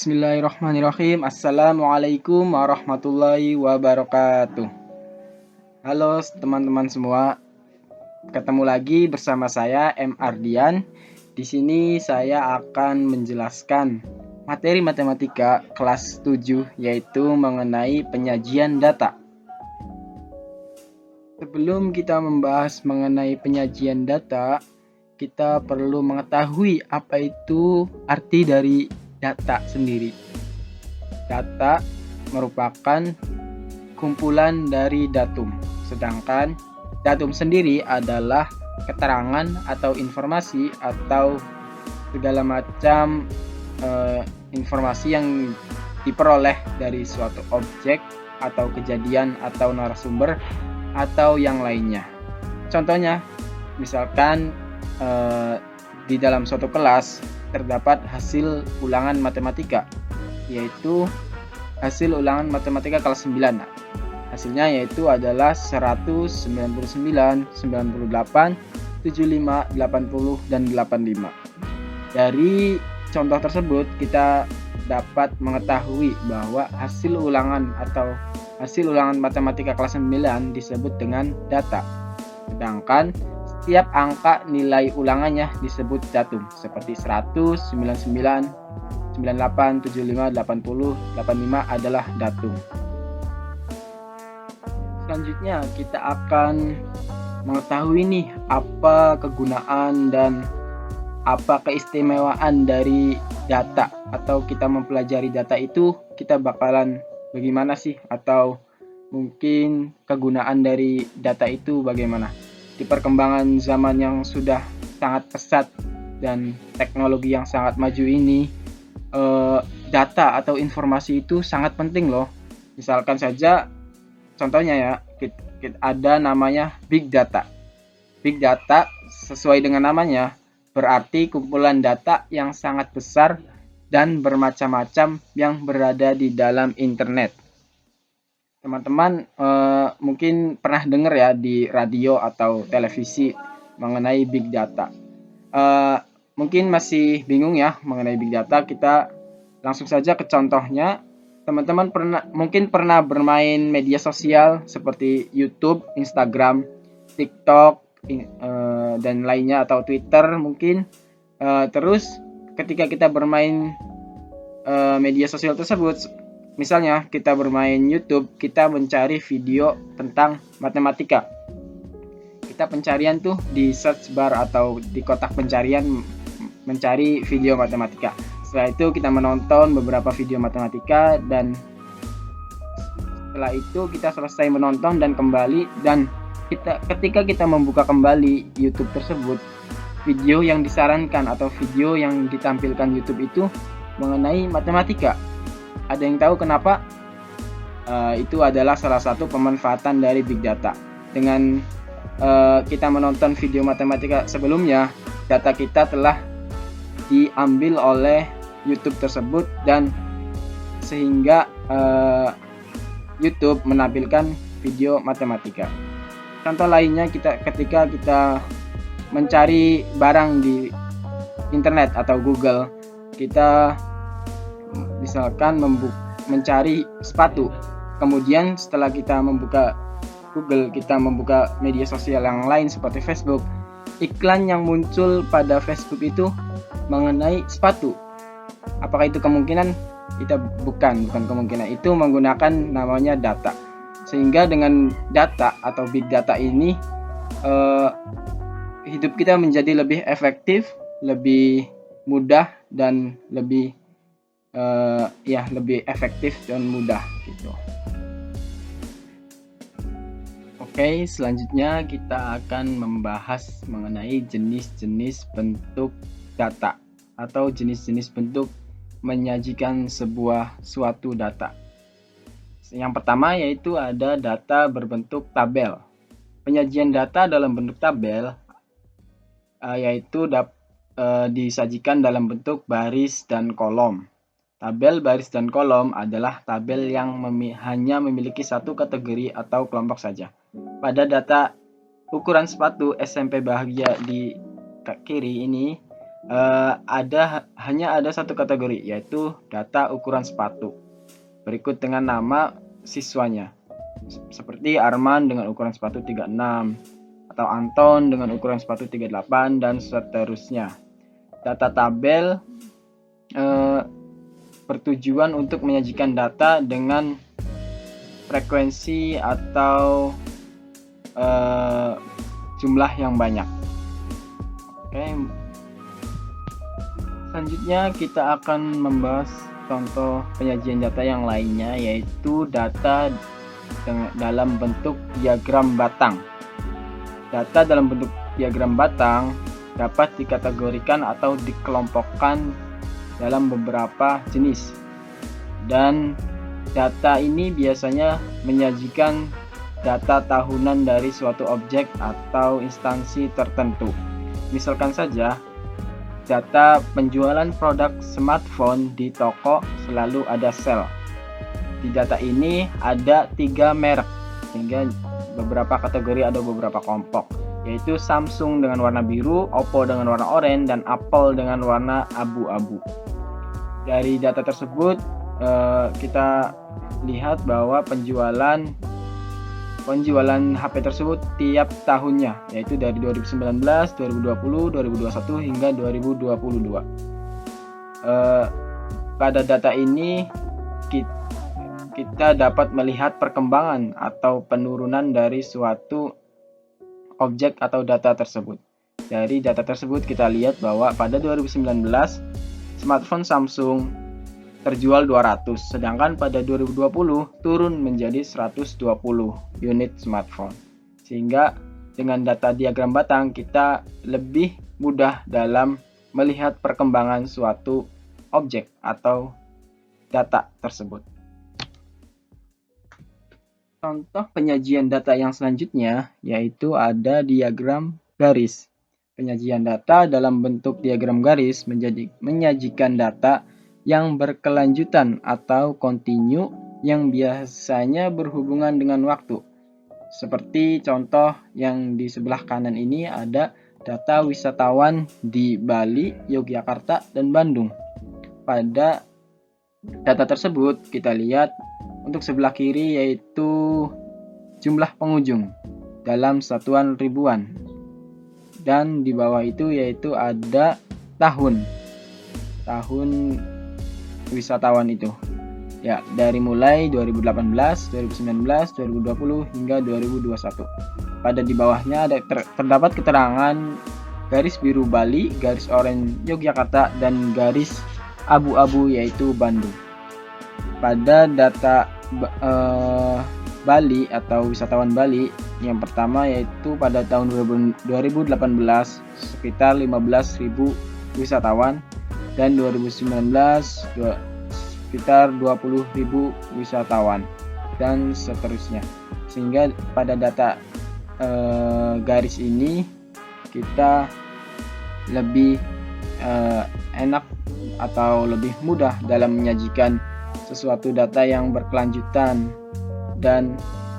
Bismillahirrahmanirrahim. Assalamualaikum warahmatullahi wabarakatuh. Halo teman-teman semua, ketemu lagi bersama saya M. Ardian. Di sini saya akan menjelaskan materi matematika kelas 7 yaitu mengenai penyajian data. Sebelum kita membahas mengenai penyajian data, kita perlu mengetahui apa itu arti dari data sendiri. Data merupakan kumpulan dari datum, sedangkan datum sendiri adalah keterangan atau informasi atau segala macam informasi yang diperoleh dari suatu objek atau kejadian atau narasumber atau yang lainnya. Contohnya, misalkan di dalam suatu kelas terdapat hasil ulangan matematika, yaitu hasil ulangan matematika kelas 9. Hasilnya yaitu adalah 100, 99, 98, 75, 80, dan 85. Dari contoh tersebut kita dapat mengetahui bahwa hasil ulangan matematika kelas 9 disebut dengan data. Sedangkan setiap angka nilai ulangannya disebut datum, seperti 100, 99, 98, 75, 80, 85 adalah datum. Selanjutnya kita akan mengetahui nih apa kegunaan dan apa keistimewaan dari data, atau kita mempelajari data itu kita bakalan bagaimana sih, atau mungkin kegunaan dari data itu bagaimana. Di perkembangan zaman yang sudah sangat pesat dan teknologi yang sangat maju ini, data atau informasi itu sangat penting loh. Misalkan saja contohnya ya, ada namanya big data. Big data sesuai dengan namanya berarti kumpulan data yang sangat besar dan bermacam-macam yang berada di dalam internet. Teman-teman mungkin pernah dengar ya di radio atau televisi mengenai big data. Mungkin masih bingung ya mengenai big data, kita langsung saja ke contohnya. Teman-teman mungkin pernah bermain media sosial seperti YouTube, Instagram, TikTok, dan lainnya, atau Twitter mungkin. Terus ketika kita bermain media sosial tersebut, misalnya kita bermain YouTube, kita mencari video tentang matematika. Kita pencarian tuh di search bar atau di kotak pencarian mencari video matematika. Setelah itu kita menonton beberapa video matematika, dan setelah itu kita selesai menonton dan kembali, dan ketika kita membuka kembali YouTube tersebut, video yang disarankan atau video yang ditampilkan YouTube itu mengenai matematika. Ada yang tahu kenapa? Itu adalah salah satu pemanfaatan dari big data. Dengan kita menonton video matematika sebelumnya, data kita telah diambil oleh YouTube tersebut, dan sehingga YouTube menampilkan video matematika. Contoh lainnya, ketika kita mencari barang di internet atau Google, kita misalkan mencari sepatu. Kemudian setelah kita membuka Google, kita membuka media sosial yang lain seperti Facebook, iklan yang muncul pada Facebook itu mengenai sepatu. Apakah itu kemungkinan? Itu bukan kemungkinan. Itu menggunakan namanya data. Sehingga dengan data atau big data ini, hidup kita menjadi lebih efektif, lebih mudah, dan lebih efektif dan mudah gitu. Oke, selanjutnya kita akan membahas mengenai jenis-jenis bentuk data atau jenis-jenis bentuk menyajikan suatu data. Yang pertama yaitu ada data berbentuk tabel. Penyajian data dalam bentuk tabel yaitu disajikan dalam bentuk baris dan kolom. Tabel, baris, dan kolom adalah tabel yang hanya memiliki satu kategori atau kelompok saja. Pada data ukuran sepatu SMP bahagia di kiri ini, hanya ada satu kategori, yaitu data ukuran sepatu. Berikut dengan nama siswanya, seperti Arman dengan ukuran sepatu 36, atau Anton dengan ukuran sepatu 38, dan seterusnya. Data tabel bertujuan untuk menyajikan data dengan frekuensi atau jumlah yang banyak. Oke. Selanjutnya kita akan membahas contoh penyajian data yang lainnya, yaitu data dalam bentuk diagram batang. Data dalam bentuk diagram batang dapat dikategorikan atau dikelompokkan dalam beberapa jenis, dan data ini biasanya menyajikan data tahunan dari suatu objek atau instansi tertentu. Misalkan saja, data penjualan produk smartphone di toko selalu ada sel. Di data ini ada 3 merek, sehingga beberapa kategori ada beberapa kelompok, yaitu Samsung dengan warna biru, Oppo dengan warna oranye, dan Apple dengan warna abu-abu. Dari data tersebut kita lihat bahwa penjualan HP tersebut tiap tahunnya, yaitu dari 2019, 2020, 2021 hingga 2022. Pada data ini kita dapat melihat perkembangan atau penurunan dari suatu objek atau data tersebut. Dari data tersebut kita lihat bahwa pada 2019 smartphone Samsung terjual 200, sedangkan pada 2020 turun menjadi 120 unit smartphone. Sehingga dengan data diagram batang kita lebih mudah dalam melihat perkembangan suatu objek atau data tersebut. Contoh penyajian data yang selanjutnya yaitu ada diagram garis. Penyajian data dalam bentuk diagram garis menyajikan data yang berkelanjutan atau kontinu yang biasanya berhubungan dengan waktu. Seperti contoh yang di sebelah kanan ini ada data wisatawan di Bali, Yogyakarta, dan Bandung. Pada data tersebut kita lihat untuk sebelah kiri yaitu jumlah pengunjung dalam satuan ribuan, dan di bawah itu yaitu ada tahun wisatawan itu. Ya, dari mulai 2018, 2019, 2020 hingga 2021. Pada di bawahnya terdapat keterangan garis biru Bali, garis oranye Yogyakarta, dan garis abu-abu yaitu Bandung. Pada data Bali atau wisatawan Bali, yang pertama yaitu pada tahun 2018 sekitar 15.000 wisatawan, dan 2019 sekitar 20.000 wisatawan, dan seterusnya. Sehingga pada data garis ini kita lebih enak atau lebih mudah dalam menyajikan sesuatu data yang berkelanjutan dan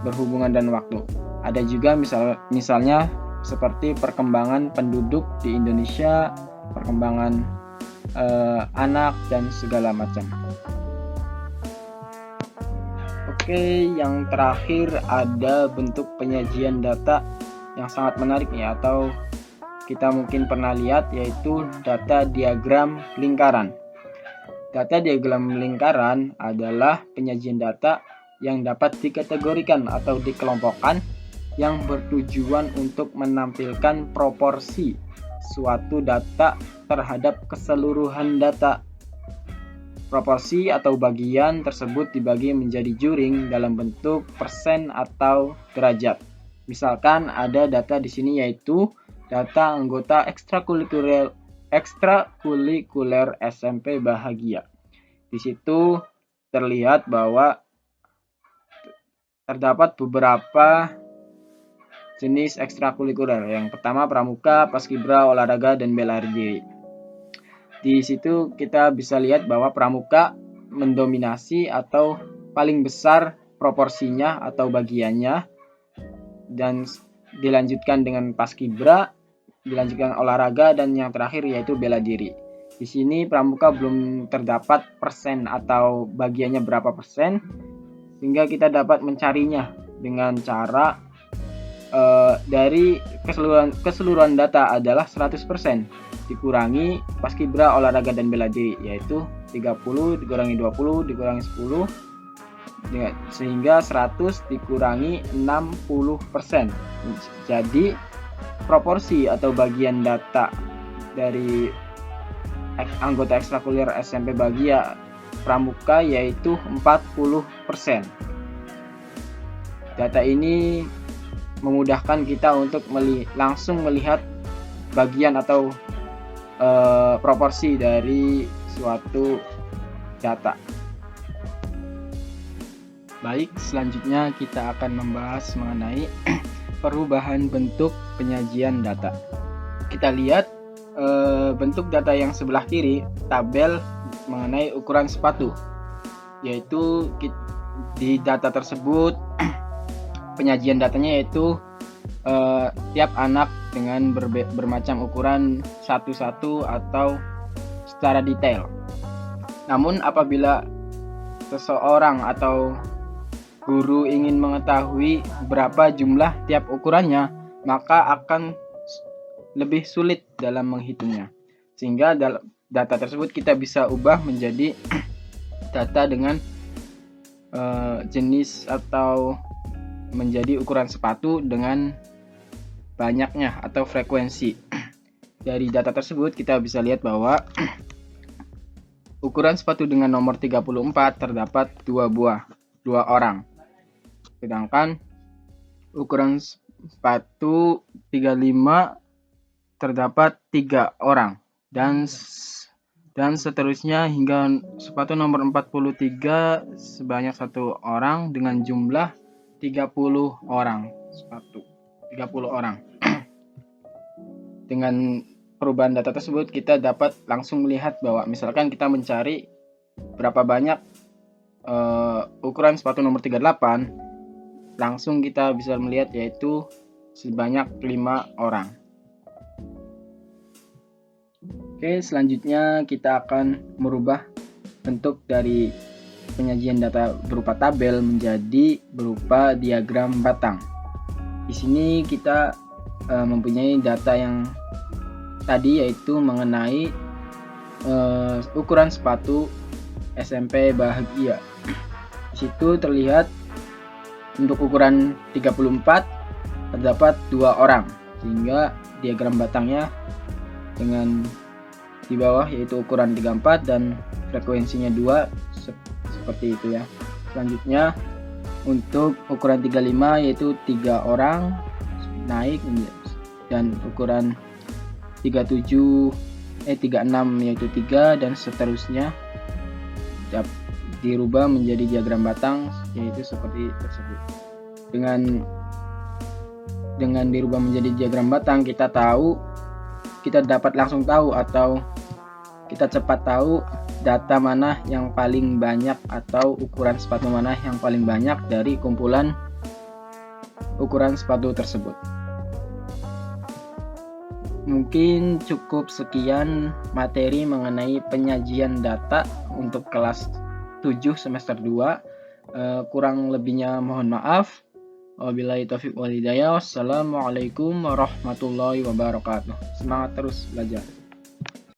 berhubungan dan waktu. Ada juga misalnya seperti perkembangan penduduk di Indonesia, perkembangan anak, dan segala macam. Oke, yang terakhir ada bentuk penyajian data yang sangat menarik nih, atau kita mungkin pernah lihat, yaitu data diagram lingkaran. Data diagram lingkaran adalah penyajian data yang dapat dikategorikan atau dikelompokkan yang bertujuan untuk menampilkan proporsi suatu data terhadap keseluruhan data. Proporsi atau bagian tersebut dibagi menjadi juring dalam bentuk persen atau derajat. Misalkan ada data di sini yaitu data anggota ekstrakurikuler SMP Bahagia. Di situ terlihat bahwa terdapat beberapa jenis ekstrakurikuler. Yang pertama pramuka, paskibra, olahraga, dan bela diri. Di situ kita bisa lihat bahwa pramuka mendominasi atau paling besar proporsinya atau bagiannya, dan dilanjutkan dengan paskibra dilanjutkan olahraga, dan yang terakhir yaitu bela diri. Di sini pramuka belum terdapat persen atau bagiannya berapa persen, sehingga kita dapat mencarinya dengan cara dari keseluruhan data adalah 100% dikurangi paskibra, olahraga, dan bela diri, yaitu 30 dikurangi 20 dikurangi 10 sehingga 100 dikurangi 60%. Jadi proporsi atau bagian data dari anggota ekstrakurikuler SMP Bagia Pramuka yaitu 40%. Data ini memudahkan kita untuk langsung melihat bagian atau proporsi dari suatu data. Baik, selanjutnya kita akan membahas mengenai perubahan bentuk penyajian data. Kita lihat bentuk data yang sebelah kiri, tabel mengenai ukuran sepatu, yaitu di data tersebut penyajian datanya yaitu tiap anak dengan bermacam ukuran satu-satu atau secara detail. Namun apabila seseorang atau guru ingin mengetahui berapa jumlah tiap ukurannya, maka akan lebih sulit dalam menghitungnya. Sehingga data tersebut kita bisa ubah menjadi data dengan jenis atau menjadi ukuran sepatu dengan banyaknya atau frekuensi. Dari data tersebut kita bisa lihat bahwa ukuran sepatu dengan nomor 34 terdapat 2 orang. Sedangkan ukuran sepatu 35 terdapat 3 orang, dan seterusnya hingga sepatu nomor 43 sebanyak 1 orang dengan jumlah 30 orang sepatu. 30 orang. Dengan perubahan data tersebut kita dapat langsung melihat bahwa misalkan kita mencari berapa banyak ukuran sepatu nomor 38, langsung kita bisa melihat yaitu sebanyak 5 orang. Oke, selanjutnya kita akan merubah bentuk dari penyajian data berupa tabel menjadi berupa diagram batang. Di sini kita mempunyai data yang tadi yaitu mengenai ukuran sepatu SMP Bahagia. Di situ terlihat untuk ukuran 34 terdapat 2 orang, sehingga diagram batangnya dengan di bawah yaitu ukuran 34 dan frekuensinya 2 seperti itu ya. Selanjutnya untuk ukuran 35 yaitu 3 orang naik, dan ukuran 36 yaitu 3, dan seterusnya dirubah menjadi diagram batang yaitu seperti tersebut. Dengan dirubah menjadi diagram batang kita dapat langsung tahu atau kita cepat tahu data mana yang paling banyak atau ukuran sepatu mana yang paling banyak dari kumpulan ukuran sepatu tersebut. Mungkin cukup sekian materi mengenai penyajian data untuk kelas 7 semester 2. Kurang lebihnya mohon maaf. Wabillahi taufiq wal hidayah. Wassalamualaikum warahmatullahi wabarakatuh. Semangat terus belajar.